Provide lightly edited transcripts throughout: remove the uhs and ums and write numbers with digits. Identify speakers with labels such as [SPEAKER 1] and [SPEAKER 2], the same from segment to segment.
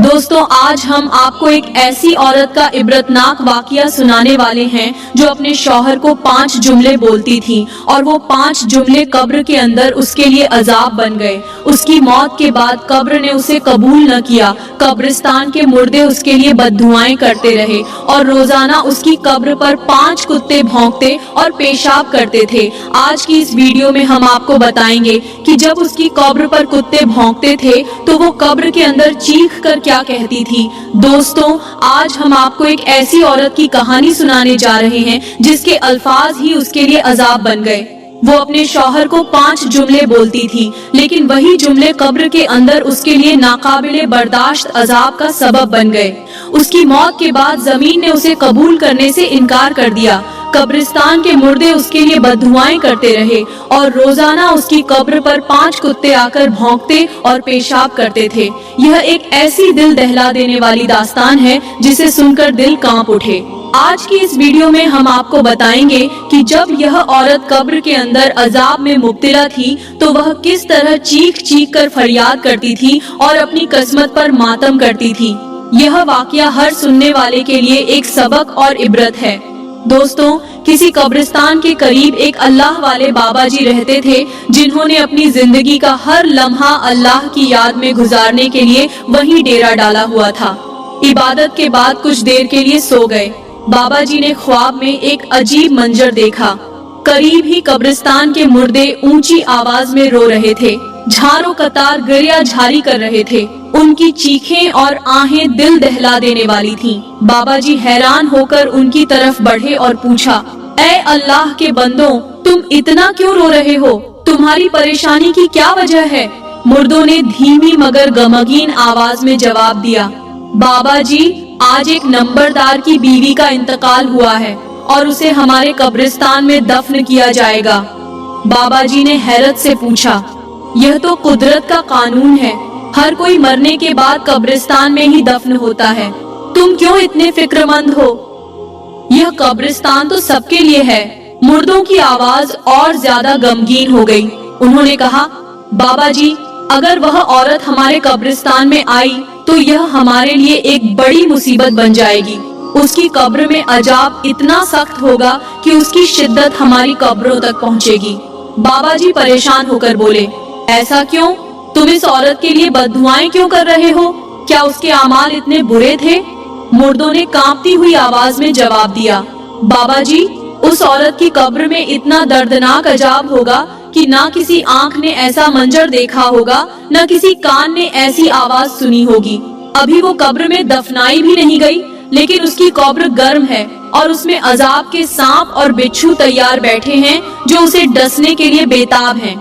[SPEAKER 1] दोस्तों, आज हम आपको एक ऐसी औरत का इबरतनाक वाकया सुनाने वाले हैं जो अपने शौहर को 5 जुमले बोलती थी और वो 5 जुमले कब्र के अंदर उसके लिए अजाब बन गए। उसकी मौत के बाद कब्र ने उसे कबूल न किया। कब्रिस्तान के मुर्दे उसके लिए बद्दुआएं करते रहे और रोजाना उसकी कब्र पर 5 कुत्ते भौंकते और पेशाब करते थे। आज की इस वीडियो में हम आपको बताएंगे कि जब उसकी कब्र पर कुत्ते भौंकते थे तो वो कब्र के अंदर चीख कर क्या कहती थी। दोस्तों, आज हम आपको एक ऐसी औरत की कहानी सुनाने जा रहे हैं जिसके अल्फाज ही उसके लिए अजाब बन गए। वो अपने शौहर को 5 जुमले बोलती थी, लेकिन वही जुमले कब्र के अंदर उसके लिए नाकाबिले बर्दाश्त अजाब का सबब बन गए। उसकी मौत के बाद जमीन ने उसे कबूल करने से इनकार कर दिया। कब्रिस्तान के मुर्दे उसके लिए बद्दुआएं करते रहे और रोजाना उसकी कब्र पर 5 कुत्ते आकर भौंकते और पेशाब करते थे। यह एक ऐसी दिल दहला देने वाली दास्तान है जिसे सुनकर दिल कांप उठे। आज की इस वीडियो में हम आपको बताएंगे कि जब यह औरत कब्र के अंदर अजाब में मुब्तला थी तो वह किस तरह चीख चीख कर फरियाद करती थी और अपनी किस्मत पर मातम करती थी। यह वाकया हर सुनने वाले के लिए एक सबक और इबरत है। दोस्तों, किसी कब्रिस्तान के करीब एक अल्लाह वाले बाबा जी रहते थे जिन्होंने अपनी जिंदगी का हर लम्हा अल्लाह की याद में गुजारने के लिए वहीं डेरा डाला हुआ था। इबादत के बाद कुछ देर के लिए सो गए। बाबा जी ने ख्वाब में एक अजीब मंजर देखा। करीब ही कब्रिस्तान के मुर्दे ऊंची आवाज में रो रहे थे, झारों कतार गरिया झारी कर रहे थे। उनकी चीखें और आहें दिल दहला देने वाली थीं। बाबा जी हैरान होकर उनकी तरफ बढ़े और पूछा, ऐ अल्लाह के बंदों, तुम इतना क्यों रो रहे हो? तुम्हारी परेशानी की क्या वजह है? मुर्दों ने धीमी मगर गमगीन आवाज में जवाब दिया, बाबा जी, आज एक नंबरदार की बीवी का इंतकाल हुआ है और उसे हमारे कब्रिस्तान में दफन किया जाएगा। बाबा जी ने हैरत से पूछा, यह तो कुदरत का कानून है, हर कोई मरने के बाद कब्रिस्तान में ही दफन होता है, तुम क्यों इतने फिक्रमंद हो? यह कब्रिस्तान तो सबके लिए है। मुर्दों की आवाज और ज्यादा गमगीन हो गई। उन्होंने कहा, बाबा जी, अगर वह औरत हमारे कब्रिस्तान में आई तो यह हमारे लिए एक बड़ी मुसीबत बन जाएगी। उसकी कब्र में अजाब इतना सख्त होगा कि उसकी शिद्दत हमारी कब्रों तक पहुंचेगी। बाबा जी परेशान होकर बोले, ऐसा क्यों? तुम इस औरत के लिए बद्दुआएं क्यों कर रहे हो? क्या उसके अमाल इतने बुरे थे? मुर्दों ने कांपती हुई आवाज में जवाब दिया, बाबा जी, उस औरत की कब्र में इतना दर्दनाक अजाब होगा कि ना किसी आंख ने ऐसा मंजर देखा होगा, न किसी कान ने ऐसी आवाज सुनी होगी। अभी वो कब्र में दफनाई भी नहीं गई, लेकिन उसकी कब्र गर्म है और उसमें अजाब के सांप और बिच्छू तैयार बैठे हैं जो उसे डसने के लिए बेताब हैं।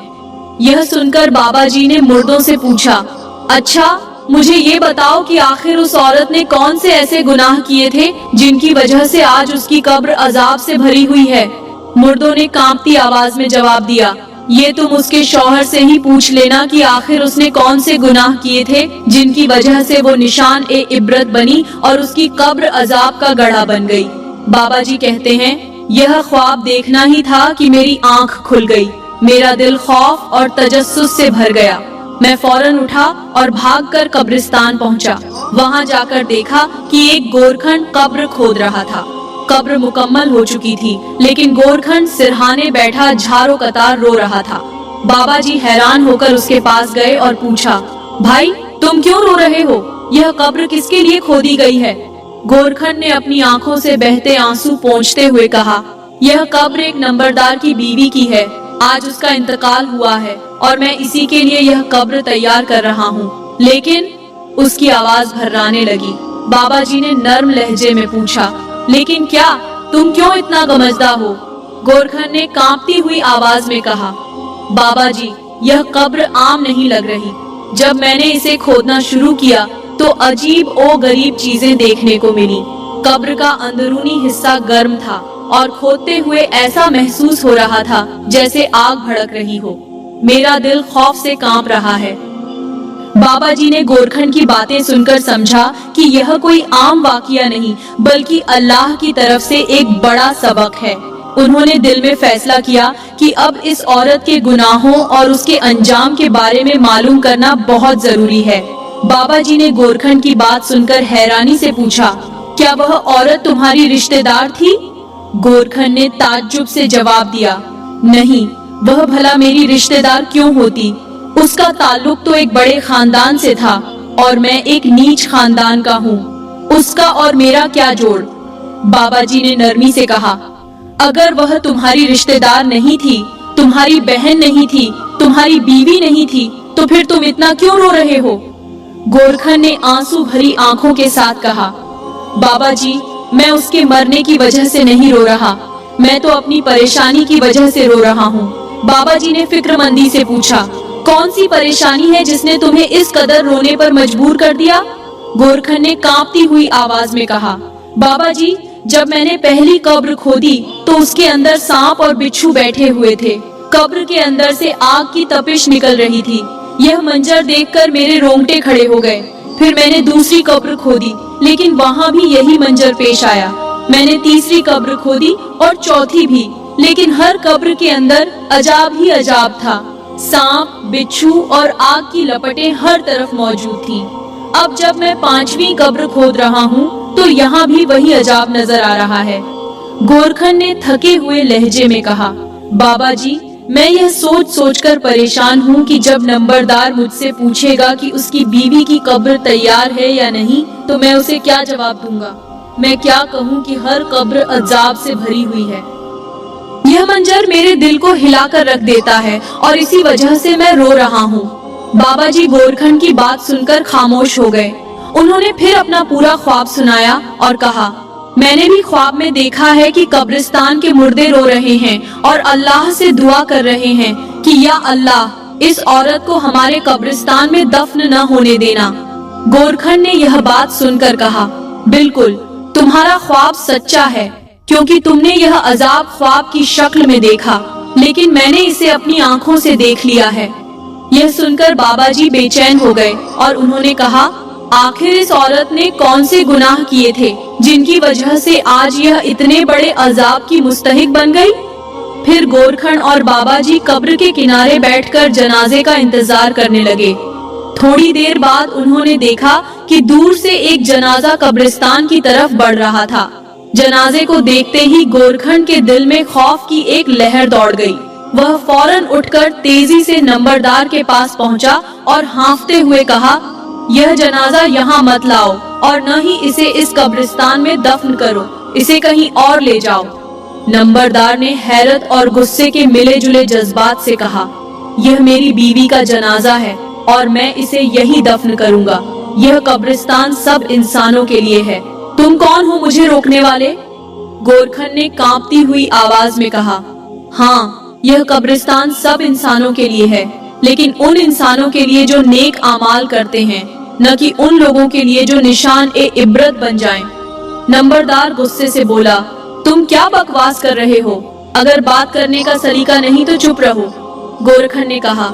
[SPEAKER 1] यह सुनकर बाबा जी ने मुर्दों से पूछा, अच्छा, मुझे ये बताओ कि आखिर उस औरत ने कौन से ऐसे गुनाह किए थे जिनकी वजह से आज उसकी कब्र अजाब से भरी हुई है? मुर्दों ने कांपती आवाज में जवाब दिया, ये तुम उसके शौहर से ही पूछ लेना कि आखिर उसने कौन से गुनाह किए थे जिनकी वजह से वो निशान ए इबरत बनी और उसकी कब्र अजाब का गढ़ा बन गई। बाबा जी कहते हैं, यह ख्वाब देखना ही था कि मेरी आंख खुल गई। मेरा दिल खौफ और तजस्सुस से भर गया। मैं फौरन उठा और भागकर कब्रिस्तान पहुंचा। वहां जाकर देखा कि एक गोरखंड कब्र खोद रहा था। कब्र मुकम्मल हो चुकी थी, लेकिन गोरखंड सिरहाने बैठा झारों कतार रो रहा था। बाबा जी हैरान होकर उसके पास गए और पूछा, भाई, तुम क्यों रो रहे हो? यह कब्र किसके लिए खोदी गई है? गोरखंड ने अपनी आंखों से बहते आंसू पोंछते हुए कहा, यह कब्र एक नंबरदार की बीवी की है। आज उसका इंतकाल हुआ है और मैं इसी के लिए यह कब्र तैयार कर रहा हूँ। लेकिन उसकी आवाज भर्राने लगी। बाबा जी ने नर्म लहजे में पूछा, लेकिन क्या? तुम क्यों इतना गमजदा हो? गोरखंड ने कांपती हुई आवाज में कहा, बाबा जी, यह कब्र आम नहीं लग रही। जब मैंने इसे खोदना शुरू किया तो अजीब ओ गरीब चीजें देखने को मिली। कब्र का अंदरूनी हिस्सा गर्म था और खोदते हुए ऐसा महसूस हो रहा था जैसे आग भड़क रही हो। मेरा दिल खौफ से कांप रहा है। बाबा जी ने गोरखंड की बातें सुनकर समझा कि यह कोई आम वाकया नहीं, बल्कि अल्लाह की तरफ से एक बड़ा सबक है। उन्होंने दिल में फैसला किया कि अब इस औरत के गुनाहों और उसके अंजाम के बारे में मालूम करना बहुत जरूरी है। बाबा जी ने गोरखन की बात सुनकर हैरानी से पूछा, क्या वह औरत तुम्हारी रिश्तेदार थी? गोरखन ने ताज्जुब से जवाब दिया, नहीं, वह भला मेरी रिश्तेदार क्यों होती? उसका ताल्लुक तो एक बड़े खानदान से था और मैं एक नीच खानदान का हूँ। उसका और मेरा क्या जोड़? बाबा जी ने नरमी से कहा, अगर वह तुम्हारी रिश्तेदार नहीं थी, तुम्हारी बहन नहीं थी, तुम्हारी बीवी नहीं थी, तो फिर तुम इतना क्यों रो रहे हो? गोरखन ने आंसू भरी आंखों के साथ कहा, बाबा जी, मैं उसके मरने की वजह से नहीं रो रहा, मैं तो अपनी परेशानी की वजह से रो रहा हूँ। बाबा जी ने फिक्रमंदी से पूछा, कौन सी परेशानी है जिसने तुम्हें इस कदर रोने पर मजबूर कर दिया? गोरखन ने कांपती हुई आवाज में कहा, बाबा जी, जब मैंने पहली कब्र खोदी तो उसके अंदर सांप और बिच्छू बैठे हुए थे। कब्र के अंदर से आग की तपिश निकल रही थी। यह मंजर देखकर मेरे रोंगटे खड़े हो गए। फिर मैंने दूसरी कब्र खोदी, लेकिन वहाँ भी यही मंजर पेश आया। मैंने तीसरी कब्र खोदी और चौथी भी, लेकिन हर कब्र के अंदर अजाब ही अजाब था। सांप, बिच्छू और आग की लपटें हर तरफ मौजूद थीं। अब जब मैं पांचवी कब्र खोद रहा हूँ तो यहाँ भी वही अजाब नजर आ रहा है। गोरखन ने थके हुए लहजे में कहा, बाबा जी, मैं यह सोच सोचकर परेशान हूँ कि जब नंबरदार मुझसे पूछेगा कि उसकी बीवी की कब्र तैयार है या नहीं, तो मैं उसे क्या जवाब दूंगा? मैं क्या कहूँ कि हर कब्र अजाब से भरी हुई है। यह मंजर मेरे दिल को हिलाकर रख देता है और इसी वजह से मैं रो रहा हूँ। बाबा जी गोरखन की बात सुनकर खामोश हो गए। उन्होंने फिर अपना पूरा ख्वाब सुनाया और कहा, मैंने भी ख्वाब में देखा है कि कब्रिस्तान के मुर्दे रो रहे हैं और अल्लाह से दुआ कर रहे हैं कि या अल्लाह, इस औरत को हमारे कब्रिस्तान में दफन न होने देना। गोरखन ने यह बात सुनकर कहा, बिल्कुल, तुम्हारा ख्वाब सच्चा है, क्योंकि तुमने यह अजाब ख्वाब की शक्ल में देखा, लेकिन मैंने इसे अपनी आंखों से देख लिया है। यह सुनकर बाबा जी बेचैन हो गए और उन्होंने कहा, आखिर इस औरत ने कौन से गुनाह किए थे जिनकी वजह से आज यह इतने बड़े अजाब की मुस्तहिक बन गई? फिर गोरखन और बाबा जी कब्र के किनारे बैठकर जनाजे का इंतजार करने लगे। थोड़ी देर बाद उन्होंने देखा कि दूर से एक जनाजा कब्रिस्तान की तरफ बढ़ रहा था। जनाजे को देखते ही गोरखन के दिल में खौफ की एक लहर दौड़ गई। वह फौरन उठकर तेजी से नंबरदार के पास पहुंचा और हांफते हुए कहा, यह जनाजा यहाँ मत लाओ और न ही इसे इस कब्रिस्तान में दफन करो, इसे कहीं और ले जाओ। नंबरदार ने हैरत और गुस्से के मिले जुले जज्बात से कहा, यह मेरी बीवी का जनाजा है और मैं इसे यही दफन करूंगा। यह कब्रिस्तान सब इंसानों के लिए है। तुम कौन हो मुझे रोकने वाले? गोरखन ने कांपती हुई आवाज में कहा, हाँ, यह कब्रिस्तान सब इंसानों के लिए है, लेकिन उन इंसानों के लिए जो नेक आमाल करते हैं, न कि उन लोगों के लिए जो निशान ए इबरत बन जाएं। नंबरदार गुस्से से बोला, तुम क्या बकवास कर रहे हो? अगर बात करने का सलीका नहीं तो चुप रहो। गोरखन ने कहा,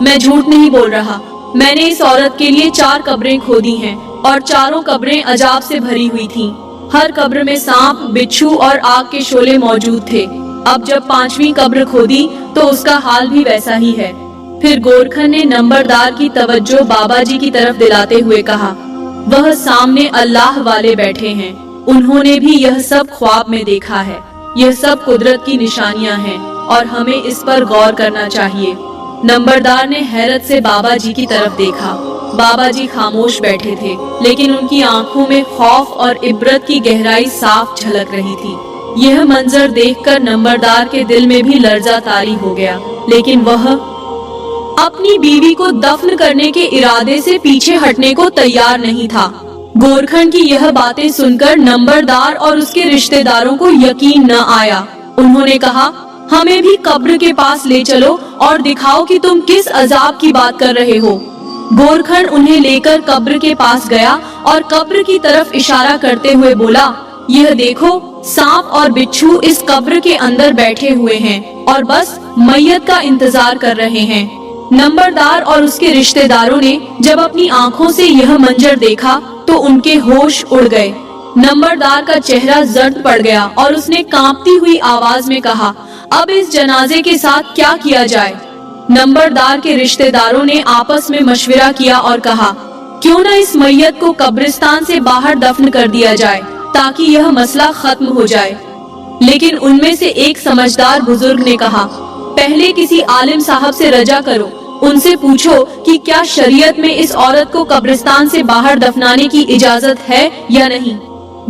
[SPEAKER 1] मैं झूठ नहीं बोल रहा। मैंने इस औरत के लिए 4 कब्रें खोदी हैं और चारों कब्रें अजाब से भरी हुई थीं। हर कब्र में सांप, बिच्छू और आग के शोले मौजूद थे। अब जब 5वीं कब्र खोदी तो उसका हाल भी वैसा ही है। फिर गोरखन ने नंबरदार की तवज्जो बाबा जी की तरफ दिलाते हुए कहा, वह सामने अल्लाह वाले बैठे हैं, उन्होंने भी यह सब ख्वाब में देखा है। यह सब कुदरत की निशानियां हैं और हमें इस पर गौर करना चाहिए। नंबरदार ने हैरत से बाबा जी की तरफ देखा। बाबा जी खामोश बैठे थे, लेकिन उनकी आंखों में खौफ और इबरत की गहराई साफ झलक रही थी। यह मंजर देखकर नंबरदार के दिल में भी लर्जा तारी हो गया, लेकिन वह अपनी बीवी को दफन करने के इरादे से पीछे हटने को तैयार नहीं था। गोरखन की यह बातें सुनकर नंबरदार और उसके रिश्तेदारों को यकीन न आया। उन्होंने कहा, हमें भी कब्र के पास ले चलो और दिखाओ कि तुम किस अजाब की बात कर रहे हो। गोरखन उन्हें लेकर कब्र के पास गया और कब्र की तरफ इशारा करते हुए बोला, यह देखो, सांप और बिच्छू इस कब्र के अंदर बैठे हुए हैं और बस मैयत का इंतजार कर रहे हैं। नंबरदार और उसके रिश्तेदारों ने जब अपनी आंखों से यह मंजर देखा तो उनके होश उड़ गए। नंबरदार का चेहरा जर्द पड़ गया और उसने कांपती हुई आवाज में कहा, अब इस जनाजे के साथ क्या किया जाए? नंबरदार के रिश्तेदारों ने आपस में मशविरा किया और कहा, क्यों न इस मैयत को कब्रिस्तान से बाहर दफन कर दिया जाए ताकि यह मसला खत्म हो जाए। लेकिन उनमें से एक समझदार बुजुर्ग ने कहा, पहले किसी आलिम साहब से रजा करो, उनसे पूछो कि क्या शरीयत में इस औरत को कब्रिस्तान से बाहर दफनाने की इजाजत है या नहीं।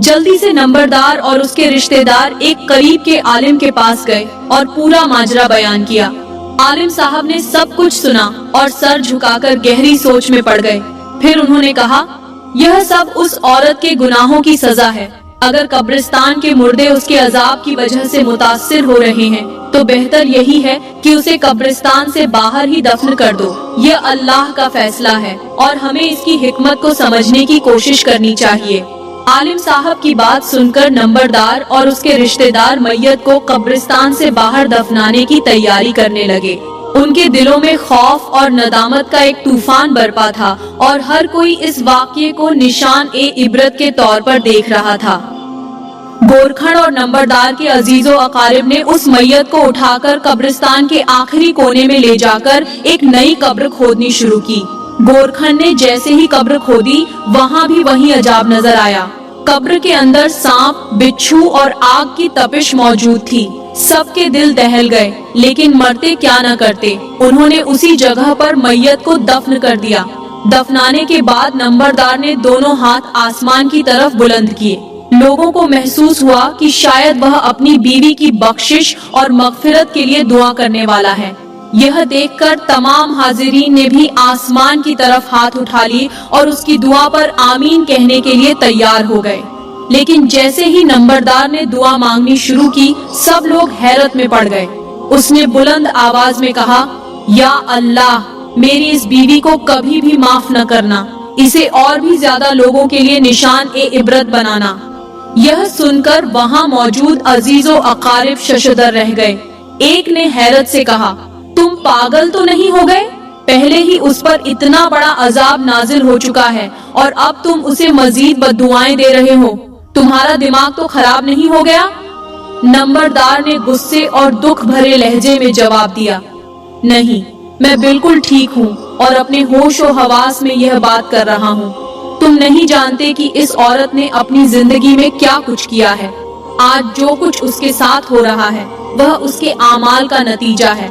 [SPEAKER 1] जल्दी से नंबरदार और उसके रिश्तेदार एक करीब के आलिम के पास गए और पूरा माजरा बयान किया। आलिम साहब ने सब कुछ सुना और सर झुकाकर गहरी सोच में पड़ गए। फिर उन्होंने कहा, यह सब उस औरत के गुनाहों की सजा है। अगर कब्रिस्तान के मुर्दे उसके अजाब की वजह से मुतासिर हो रहे हैं तो बेहतर यही है कि उसे कब्रिस्तान से बाहर ही दफन कर दो। यह अल्लाह का फैसला है और हमें इसकी हिकमत को समझने की कोशिश करनी चाहिए। आलिम साहब की बात सुनकर नंबरदार और उसके रिश्तेदार मैयत को कब्रिस्तान से बाहर दफनाने की तैयारी करने लगे। उनके दिलों में खौफ और नदामत का एक तूफान बरपा था और हर कोई इस वाक़ये को निशान ए इबरत के तौर पर देख रहा था। गोरखन और नंबरदार के अजीजो अकारिब ने उस मैयत को उठाकर कब्रिस्तान के आखिरी कोने में ले जाकर एक नई कब्र खोदनी शुरू की। गोरखन ने जैसे ही कब्र खोदी, वहाँ भी वही अजाब नजर आया। कब्र के अंदर सांप, बिच्छू और आग की तपिश मौजूद थी। सबके दिल दहल गए, लेकिन मरते क्या न करते। उन्होंने उसी जगह पर मैयत को दफन कर दिया। दफनाने के बाद नंबरदार ने दोनों हाथ आसमान की तरफ बुलंद किए। लोगों को महसूस हुआ कि शायद वह अपनी बीवी की बख्शिश और मगफिरत के लिए दुआ करने वाला है। यह देखकर तमाम हाजिरीन ने भी आसमान की तरफ हाथ उठा लिए और उसकी दुआ पर आमीन कहने के लिए तैयार हो गए। लेकिन जैसे ही नंबरदार ने दुआ मांगनी शुरू की, सब लोग हैरत में पड़ गए। उसने बुलंद आवाज में कहा, या अल्लाह, मेरी इस बीवी को कभी भी माफ न करना, इसे और भी ज्यादा लोगों के लिए निशान ए इबरत बनाना। यह सुनकर वहाँ मौजूद अजीजो अकारिब शशदर रह गए। एक ने हैरत से कहा, तुम पागल तो नहीं हो गए? पहले ही उस पर इतना बड़ा अजाब नाजिल हो चुका है और अब तुम उसे मजीद बद्दुआएं दे रहे हो। तुम्हारा दिमाग तो खराब नहीं हो गया? नंबरदार ने गुस्से और दुख भरे लहजे में जवाब दिया, नहीं, मैं बिल्कुल ठीक हूँ और अपने होश और हवास में यह बात कर रहा हूँ। तुम नहीं जानते कि इस औरत ने अपनी जिंदगी में क्या कुछ किया है। आज जो कुछ उसके साथ हो रहा है वह उसके आमाल का नतीजा है।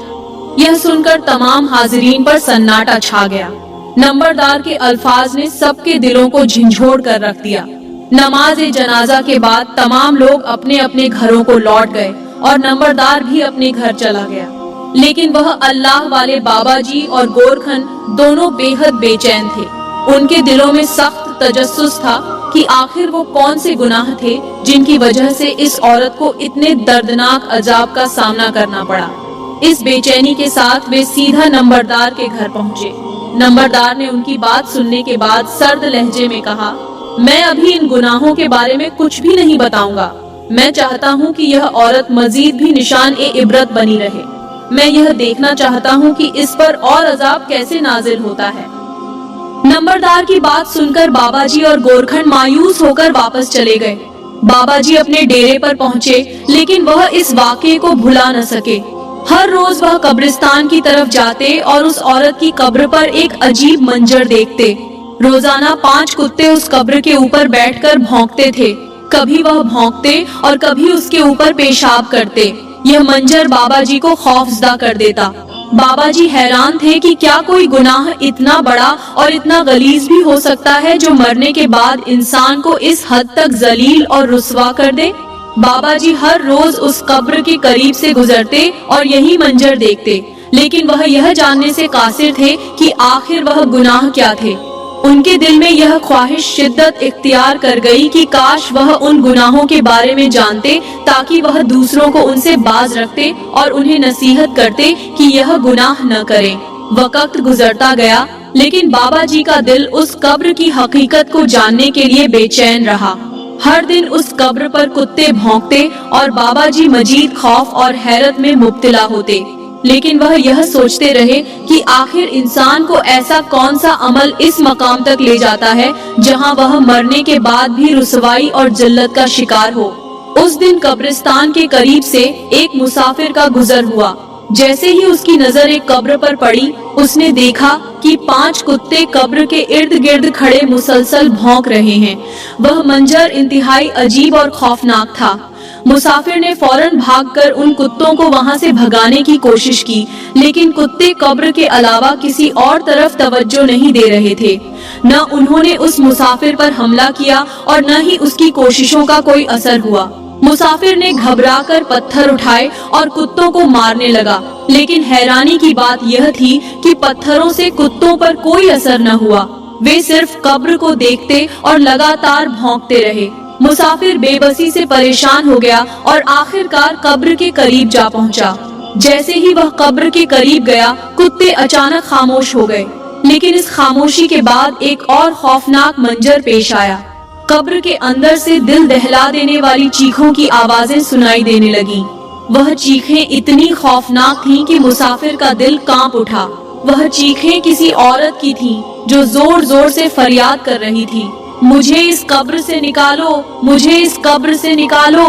[SPEAKER 1] यह सुनकर तमाम हाजिरीन पर सन्नाटा छा गया। नंबरदार के अल्फाज ने सबके दिलों को झंझोड़ कर रख दिया। नमाज जनाजा के बाद तमाम लोग अपने अपने घरों को लौट गए और नंबरदार भी अपने घर चला गया। लेकिन वह अल्लाह वाले बाबा जी और गोरखन दोनों बेहद बेचैन थे। उनके दिलों में सख्त तजस्सुस था कि आखिर वो कौन से गुनाह थे जिनकी वजह से इस औरत को इतने दर्दनाक अजाब का सामना करना पड़ा। इस बेचैनी के साथ वे सीधा नंबरदार के घर पहुँचे। नंबरदार ने उनकी बात सुनने के बाद सर्द लहजे में कहा, मैं अभी इन गुनाहों के बारे में कुछ भी नहीं बताऊंगा। मैं चाहता हूँ कि यह औरत मजीद भी निशान ए इबरत बनी रहे। मैं यह देखना चाहता हूँ कि इस पर और अजाब कैसे नाजिल होता है। नंबरदार की बात सुनकर बाबाजी और गोरखन मायूस होकर वापस चले गए। बाबाजी अपने डेरे पर पहुँचे, लेकिन वह इस वाक़ये को भुला न सके। हर रोज वह कब्रिस्तान की तरफ जाते और उस औरत की कब्र पर एक अजीब मंजर देखते। रोजाना 5 कुत्ते उस कब्र के ऊपर बैठकर भौंकते थे। कभी वह भौंकते और कभी उसके ऊपर पेशाब करते। यह मंजर बाबाजी को खौफजदा कर देता। बाबाजी हैरान थे कि क्या कोई गुनाह इतना बड़ा और इतना गलीज भी हो सकता है जो मरने के बाद इंसान को इस हद तक जलील और रुस्वा कर दे। बाबाजी हर रोज उस कब्र के करीब से गुजरते और यही मंजर देखते, लेकिन वह यह जानने से कासिर थे कि आखिर वह गुनाह क्या थे। उनके दिल में यह ख्वाहिश शिद्दत इख्तियार कर गई कि काश वह उन गुनाहों के बारे में जानते ताकि वह दूसरों को उनसे बाज रखते और उन्हें नसीहत करते कि यह गुनाह न करें। वक्त गुजरता गया, लेकिन बाबाजी का दिल उस कब्र की हकीकत को जानने के लिए बेचैन रहा। हर दिन उस कब्र पर कुत्ते भौंकते और बाबाजी मजीद खौफ और हैरत में मुब्तला होते। लेकिन वह यह सोचते रहे कि आखिर इंसान को ऐसा कौन सा अमल इस मकाम तक ले जाता है जहां वह मरने के बाद भी रुसवाई और जिल्लत का शिकार हो। उस दिन कब्रिस्तान के करीब से एक मुसाफिर का गुजर हुआ। जैसे ही उसकी नजर एक कब्र पर पड़ी, उसने देखा कि 5 कुत्ते कब्र के इर्द गिर्द खड़े मुसलसल भौंक रहे हैं। वह मंजर इंतहाई अजीब और खौफनाक था। मुसाफिर ने फौरन भागकर उन कुत्तों को वहां से भगाने की कोशिश की, लेकिन कुत्ते कब्र के अलावा किसी और तरफ तवज्जो नहीं दे रहे थे। न उन्होंने उस मुसाफिर पर हमला किया और न ही उसकी कोशिशों का कोई असर हुआ। मुसाफिर ने घबराकर पत्थर उठाए और कुत्तों को मारने लगा, लेकिन हैरानी की बात यह थी कि पत्थरों से कुत्तों पर कोई असर न हुआ। वे सिर्फ कब्र को देखते और लगातार भौंकते रहे। मुसाफिर बेबसी से परेशान हो गया और आखिरकार कब्र के करीब जा पहुंचा। जैसे ही वह कब्र के करीब गया, कुत्ते अचानक खामोश हो गए। लेकिन इस खामोशी के बाद एक और खौफनाक मंजर पेश आया। कब्र के अंदर से दिल दहला देने वाली चीखों की आवाजें सुनाई देने लगीं। वह चीखें इतनी खौफनाक थीं कि मुसाफिर का दिल कांप उठा। वह चीखें किसी औरत की थीं जो जोर जोर से फरियाद कर रही थी, मुझे इस कब्र से निकालो, मुझे इस कब्र से निकालो,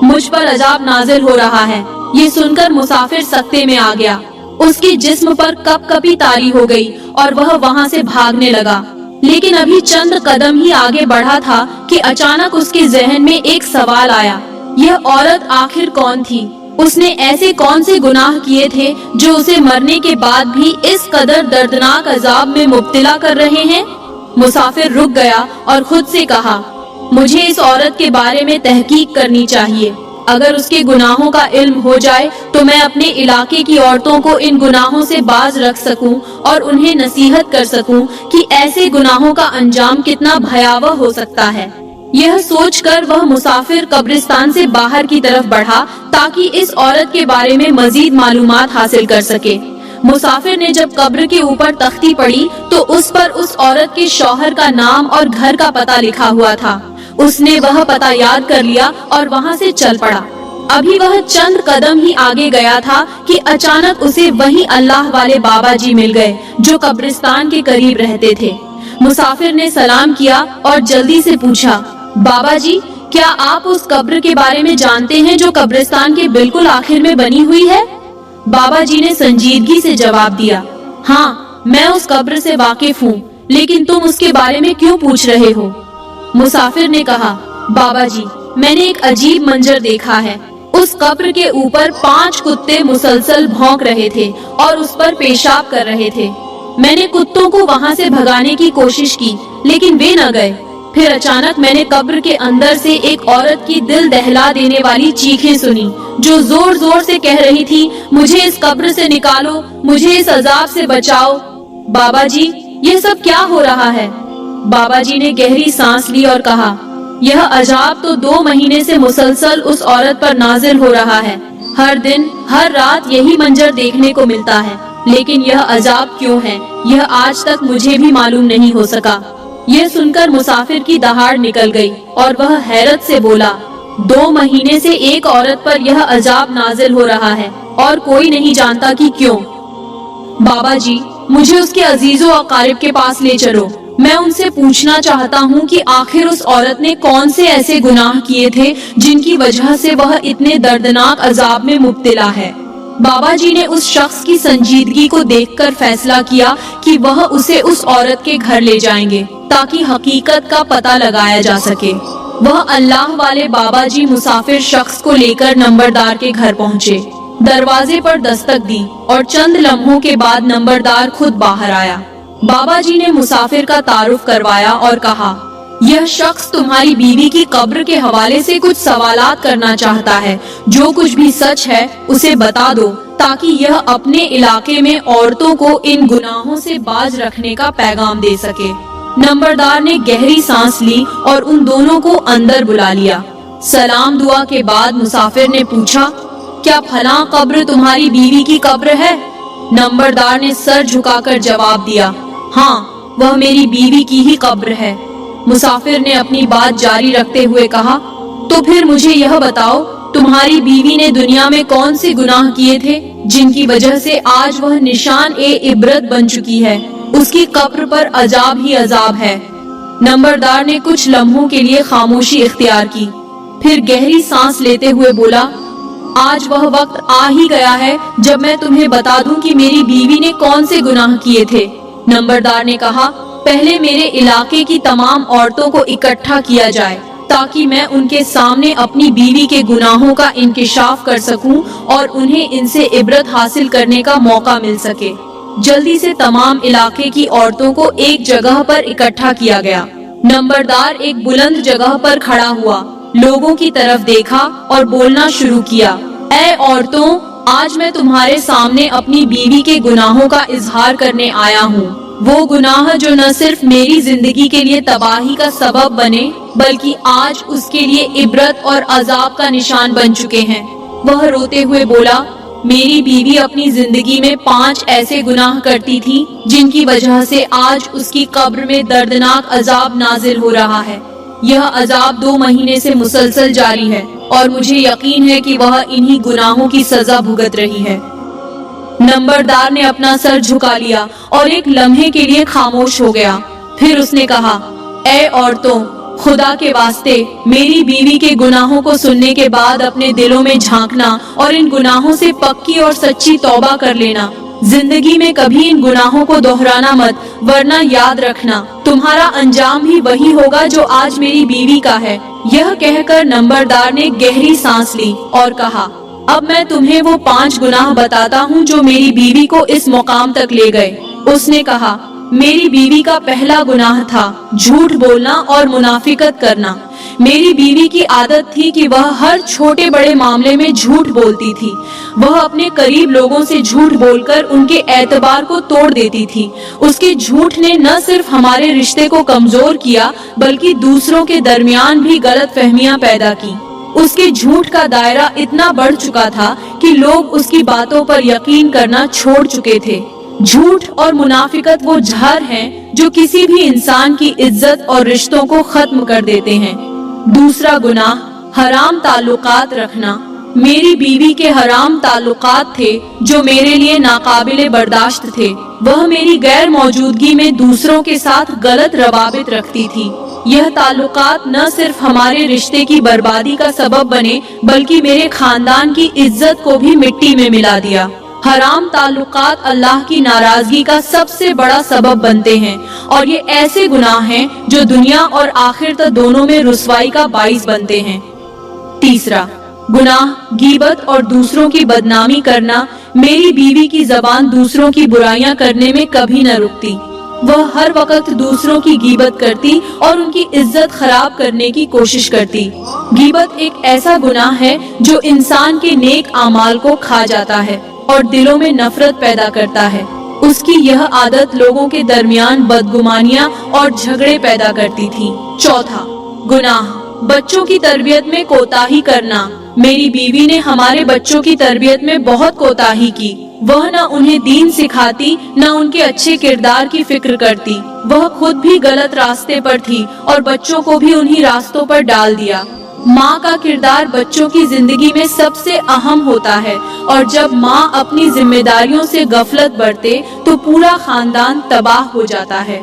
[SPEAKER 1] मुझ पर अजाब नाजिल हो रहा है। ये सुनकर मुसाफिर सकते में आ गया। उसके जिस्म पर कपकपी तारी हो गई और वह वहां से भागने लगा। लेकिन अभी चंद कदम ही आगे बढ़ा था कि अचानक उसके जहन में एक सवाल आया, यह औरत आखिर कौन थी? उसने ऐसे कौन से गुनाह किए थे जो उसे मरने के बाद भी इस कदर दर्दनाक अजाब में मुब्तला कर रहे हैं? मुसाफिर रुक गया और खुद से कहा, मुझे इस औरत के बारे में तहकीक करनी चाहिए। अगर उसके गुनाहों का इल्म हो जाए तो मैं अपने इलाके की औरतों को इन गुनाहों से बाज रख सकूं और उन्हें नसीहत कर सकूं कि ऐसे गुनाहों का अंजाम कितना भयावह हो सकता है। यह सोचकर वह मुसाफिर कब्रिस्तान से बाहर की तरफ बढ़ा ताकि इस औरत के बारे में मजीद मालूमात हासिल कर सके। मुसाफिर ने जब कब्र के ऊपर तख्ती पड़ी तो उस पर उस औरत के शौहर का नाम और घर का पता लिखा हुआ था। उसने वह पता याद कर लिया और वहां से चल पड़ा। अभी वह चंद कदम ही आगे गया था कि अचानक उसे वही अल्लाह वाले बाबा जी मिल गए जो कब्रिस्तान के करीब रहते थे। मुसाफिर ने सलाम किया और जल्दी से पूछा, बाबा जी, क्या आप उस कब्र के बारे में जानते हैं जो कब्रिस्तान के बिल्कुल आखिर में बनी हुई है? बाबा जी ने संजीदगी से जवाब दिया, हाँ, मैं उस कब्र से वाकिफ हूँ, लेकिन तुम उसके बारे में क्यों पूछ रहे हो? मुसाफिर ने कहा, बाबा जी, मैंने एक अजीब मंजर देखा है। उस कब्र के ऊपर 5 कुत्ते मुसलसल भौंक रहे थे और उस पर पेशाब कर रहे थे। मैंने कुत्तों को वहां से भगाने की कोशिश की, लेकिन वे न गए। फिर अचानक मैंने कब्र के अंदर से एक औरत की दिल दहला देने वाली चीखें सुनी, जो जोर जोर से कह रही थी, मुझे इस कब्र से निकालो, मुझे इस अजाब से बचाओ। बाबा जी, यह सब क्या हो रहा है? बाबा जी ने गहरी सांस ली और कहा, यह अजाब तो 2 महीने से मुसलसल उस औरत पर नाजिल हो रहा है। हर दिन हर रात यही मंजर देखने को मिलता है, लेकिन यह अजाब क्यों है, यह आज तक मुझे भी मालूम नहीं हो सका। यह सुनकर मुसाफिर की दहाड़ निकल गई और वह हैरत से बोला, 2 महीने से एक औरत पर यह अजाब नाजिल हो रहा है और कोई नहीं जानता कि क्यों। बाबा जी, मुझे उसके अजीजों अकारिब के पास ले चलो। मैं उनसे पूछना चाहता हूँ कि आखिर उस औरत ने कौन से ऐसे गुनाह किए थे जिनकी वजह से वह इतने दर्दनाक अजाब में मुब्तला है। बाबा जी ने उस शख्स की संजीदगी को देखकर फैसला किया कि वह उसे उस औरत के घर ले जाएंगे ताकि हकीकत का पता लगाया जा सके। वह अल्लाह वाले बाबा जी मुसाफिर शख्स को लेकर नंबरदार के घर पहुँचे। दरवाजे पर दस्तक दी और चंद लम्हों के बाद नंबरदार खुद बाहर आया। बाबा जी ने मुसाफिर का तारुफ करवाया और कहा, यह शख्स तुम्हारी बीवी की कब्र के हवाले से कुछ सवालात करना चाहता है। जो कुछ भी सच है उसे बता दो ताकि यह अपने इलाके में औरतों को इन गुनाहों से बाज रखने का पैगाम दे सके। नंबरदार ने गहरी सांस ली और उन दोनों को अंदर बुला लिया। सलाम दुआ के बाद मुसाफिर ने पूछा, क्या फलां कब्र तुम्हारी बीवी की कब्र है? नंबरदार ने सर झुकाकर जवाब दिया, हाँ, वह मेरी बीवी की ही कब्र है। मुसाफिर ने अपनी बात जारी रखते हुए कहा, तो फिर मुझे यह बताओ, तुम्हारी बीवी ने दुनिया में कौन से गुनाह किए थे जिनकी वजह से आज वह निशान ए इबरत बन चुकी है? उसकी कब्र पर अजाब ही अजाब है। नंबरदार ने कुछ लम्हों के लिए खामोशी इख्तियार की, फिर गहरी सांस लेते हुए बोला, آج وہ وقت آ ہی گیا ہے جب میں تمہیں بتا دوں کہ میری بیوی نے کون سے گناہ کیے تھے۔ نمبردار نے کہا، پہلے میرے علاقے کی تمام عورتوں کو اکٹھا کیا جائے تاکہ میں ان کے سامنے اپنی بیوی کے گناہوں کا انکشاف کر سکوں اور انہیں ان سے عبرت حاصل کرنے کا موقع مل سکے۔ جلدی سے تمام علاقے کی عورتوں کو ایک جگہ پر اکٹھا کیا گیا۔ نمبردار ایک بلند جگہ پر کھڑا ہوا، لوگوں کی طرف دیکھا اور بولنا شروع کیا، اے عورتوں، آج میں تمہارے سامنے اپنی بیوی کے گناہوں کا اظہار کرنے آیا ہوں۔ وہ گناہ جو نہ صرف میری زندگی کے لیے تباہی کا سبب بنے بلکہ آج اس کے لیے عبرت اور عذاب کا نشان بن چکے ہیں۔ وہ روتے ہوئے بولا، میری بیوی اپنی زندگی میں 5 ایسے گناہ کرتی تھی جن کی وجہ سے آج اس کی قبر میں دردناک عذاب نازل ہو رہا ہے۔ یہ عذاب 2 مہینے سے مسلسل جاری ہے اور مجھے یقین ہے کہ وہ انہی گناہوں کی سزا بھگت رہی ہے۔ نمبردار نے اپنا سر جھکا لیا اور ایک لمحے کے لیے خاموش ہو گیا۔ پھر اس نے کہا، اے عورتوں، خدا کے واسطے میری بیوی کے گناہوں کو سننے کے بعد اپنے دلوں میں جھانکنا اور ان گناہوں سے پکی اور سچی توبہ کر لینا۔ زندگی میں کبھی ان گناہوں کو دہرانا مت، ورنہ یاد رکھنا تمہارا انجام بھی وہی ہوگا جو آج میری بیوی کا ہے۔ یہ کہہ کر نمبردار نے گہری سانس لی اور کہا، اب میں تمہیں وہ 5 گناہ بتاتا ہوں جو میری بیوی کو اس مقام تک لے گئے۔ اس نے کہا، میری بیوی کا پہلا گناہ تھا جھوٹ بولنا اور منافقت کرنا۔ میری بیوی کی عادت تھی کہ وہ ہر چھوٹے بڑے معاملے میں جھوٹ بولتی تھی۔ وہ اپنے قریب لوگوں سے جھوٹ بول کر ان کے اعتبار کو توڑ دیتی تھی۔ اس کے جھوٹ نے نہ صرف ہمارے رشتے کو کمزور کیا بلکہ دوسروں کے درمیان بھی غلط فہمیاں پیدا کی۔ اس کے جھوٹ کا دائرہ اتنا بڑھ چکا تھا کہ لوگ اس کی باتوں پر یقین کرنا چھوڑ چکے تھے۔ جھوٹ اور منافقت وہ زہر ہیں جو کسی بھی انسان کی عزت اور رشتوں کو ختم کر دیتے ہیں۔ دوسرا گناہ، حرام تعلقات رکھنا۔ میری بیوی کے حرام تعلقات تھے جو میرے لیے ناقابل برداشت تھے۔ وہ میری غیر موجودگی میں دوسروں کے ساتھ غلط روابط رکھتی تھی۔ یہ تعلقات نہ صرف ہمارے رشتے کی بربادی کا سبب بنے بلکہ میرے خاندان کی عزت کو بھی مٹی میں ملا دیا۔ حرام تعلقات اللہ کی ناراضگی کا سب سے بڑا سبب بنتے ہیں اور یہ ایسے گناہ ہیں جو دنیا اور آخرت دونوں میں رسوائی کا باعث بنتے ہیں۔ تیسرا گناہ، غیبت اور دوسروں کی بدنامی کرنا۔ میری بیوی کی زبان دوسروں کی برائیاں کرنے میں کبھی نہ رکتی۔ وہ ہر وقت دوسروں کی غیبت کرتی اور ان کی عزت خراب کرنے کی کوشش کرتی۔ غیبت ایک ایسا گناہ ہے جو انسان کے نیک اعمال کو کھا جاتا ہے اور دلوں میں نفرت پیدا کرتا ہے۔ اس کی یہ عادت لوگوں کے درمیان بدگمانیاں اور جھگڑے پیدا کرتی تھی۔ چوتھا گناہ، بچوں کی تربیت میں کوتاہی کرنا۔ میری بیوی نے ہمارے بچوں کی تربیت میں بہت کوتاہی کی۔ وہ نہ انہیں دین سکھاتی نہ ان کے اچھے کردار کی فکر کرتی۔ وہ خود بھی غلط راستے پر تھی اور بچوں کو بھی انہی راستوں پر ڈال دیا۔ ماں کا کردار بچوں کی زندگی میں سب سے اہم ہوتا ہے اور جب ماں اپنی ذمہ داریوں سے غفلت برتے تو پورا خاندان تباہ ہو جاتا ہے۔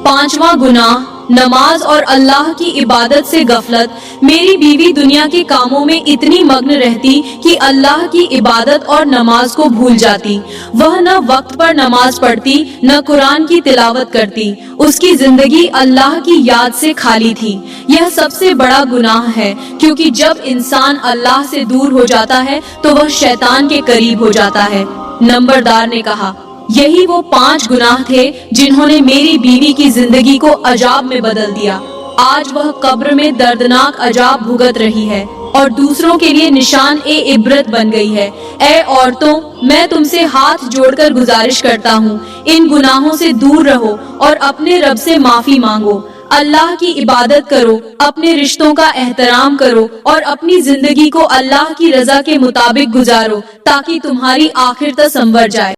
[SPEAKER 1] پانچواں گناہ، نماز اور اللہ کی عبادت سے غفلت۔ میری بیوی دنیا کے کاموں میں اتنی مگن رہتی کہ اللہ کی عبادت اور نماز کو بھول جاتی۔ وہ نہ وقت پر نماز پڑھتی نہ قرآن کی تلاوت کرتی۔ اس کی زندگی اللہ کی یاد سے خالی تھی۔ یہ سب سے بڑا گناہ ہے کیونکہ جب انسان اللہ سے دور ہو جاتا ہے تو وہ شیطان کے قریب ہو جاتا ہے۔ نمبردار نے کہا، یہی وہ 5 گناہ تھے جنہوں نے میری بیوی کی زندگی کو عذاب میں بدل دیا۔ آج وہ قبر میں دردناک عذاب بھگت رہی ہے اور دوسروں کے لیے نشان عبرت بن گئی ہے۔ اے عورتوں، میں تم سے ہاتھ جوڑ کر گزارش کرتا ہوں، ان گناہوں سے دور رہو اور اپنے رب سے معافی مانگو۔ اللہ کی عبادت کرو، اپنے رشتوں کا احترام کرو اور اپنی زندگی کو اللہ کی رضا کے مطابق گزارو تاکہ تمہاری آخرت سنور جائے۔